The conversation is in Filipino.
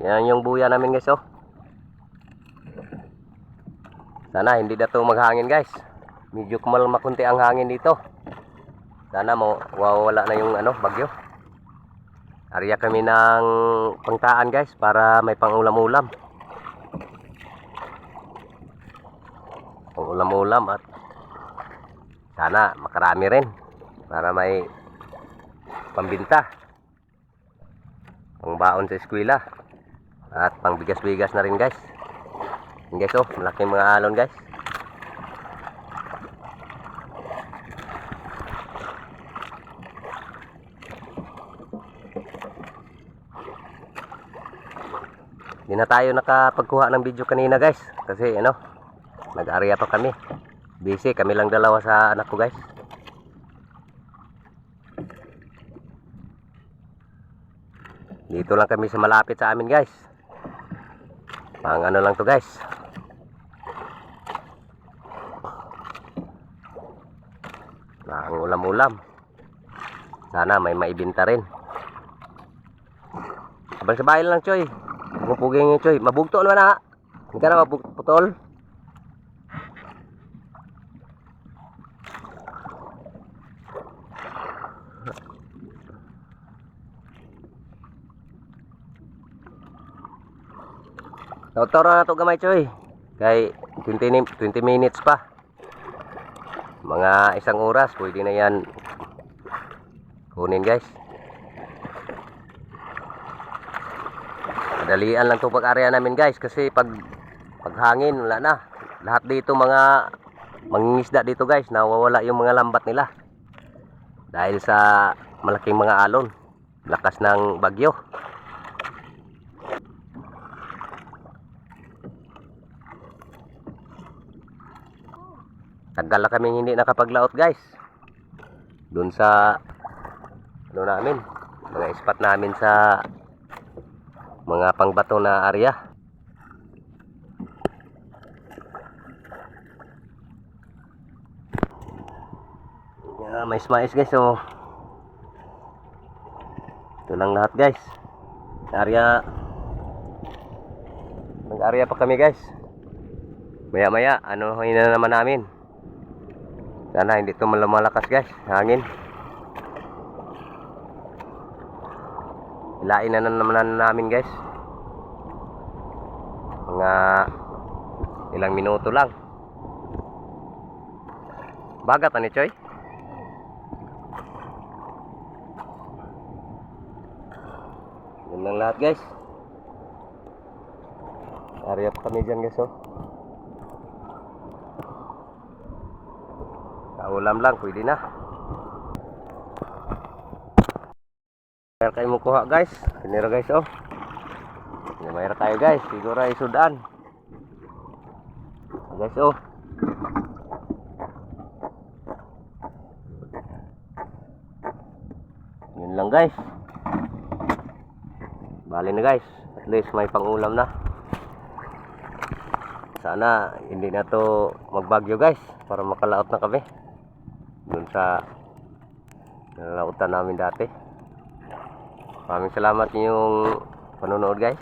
Yan yung buya namin guys, oh. Sana hindi na to maghangin guys. Medyo kumalmakunti ang hangin dito. Sana mawawala na yung bagyo. Ariya kami ng pangtaan guys para may pangulam-ulam. Pangulam-ulam at sana makarami rin para may pambinta. Pangbaon sa eskwela at pangbigas-bigas na rin guys. Yan guys, oh, malaking mga alon guys. Hindi na tayo nakapagkuha ng video kanina guys kasi nag-area pa kami. Busy kami lang dalawa sa anak ko guys. Dito lang kami sa malapit sa amin guys. Pang lang to guys. Pang ulam-ulam. Sana may maibinta rin. Abang sa bahay lang Choy. Puging yung Choy. Mabugto naman ha. Hindi ka na maputol. Totoro na to gamay Choy. Kay 20 minutes pa. Mga isang oras pwede na yan kunin guys. Madalian lang to pag-area namin guys kasi pag hangin wala na. Lahat dito mga mangingisda dito guys, nawawala yung mga lambat nila. Dahil sa malaking mga alon, lakas ng bagyo. Tagal na kaming hindi nakapaglaot guys. Doon sa namin, mga spot namin sa mga pangbato na area. Mais guys, oh. Ito lang lahat guys. Nag-area pa kami guys. Maya-maya anuhin na naman namin. Sana hindi ito malakas guys, hangin. Hilain na naman namin guys. Mga ilang minuto lang. Bagat ni Choy. Yan lang lahat guys. Area pa kami dyan guys, oh. Ulam lang, pwede na. Mayroon kayo mong kuha guys. Pinira guys, oh. Mayroon tayo guys. Siguro ay sudan. Guys, oh. Yun lang guys. Bali na guys. At least may pangulam na. Sana hindi na to magbagyo guys. Para makalaot na kami dun sa nalautan namin dati. Maraming salamat yung panonood guys.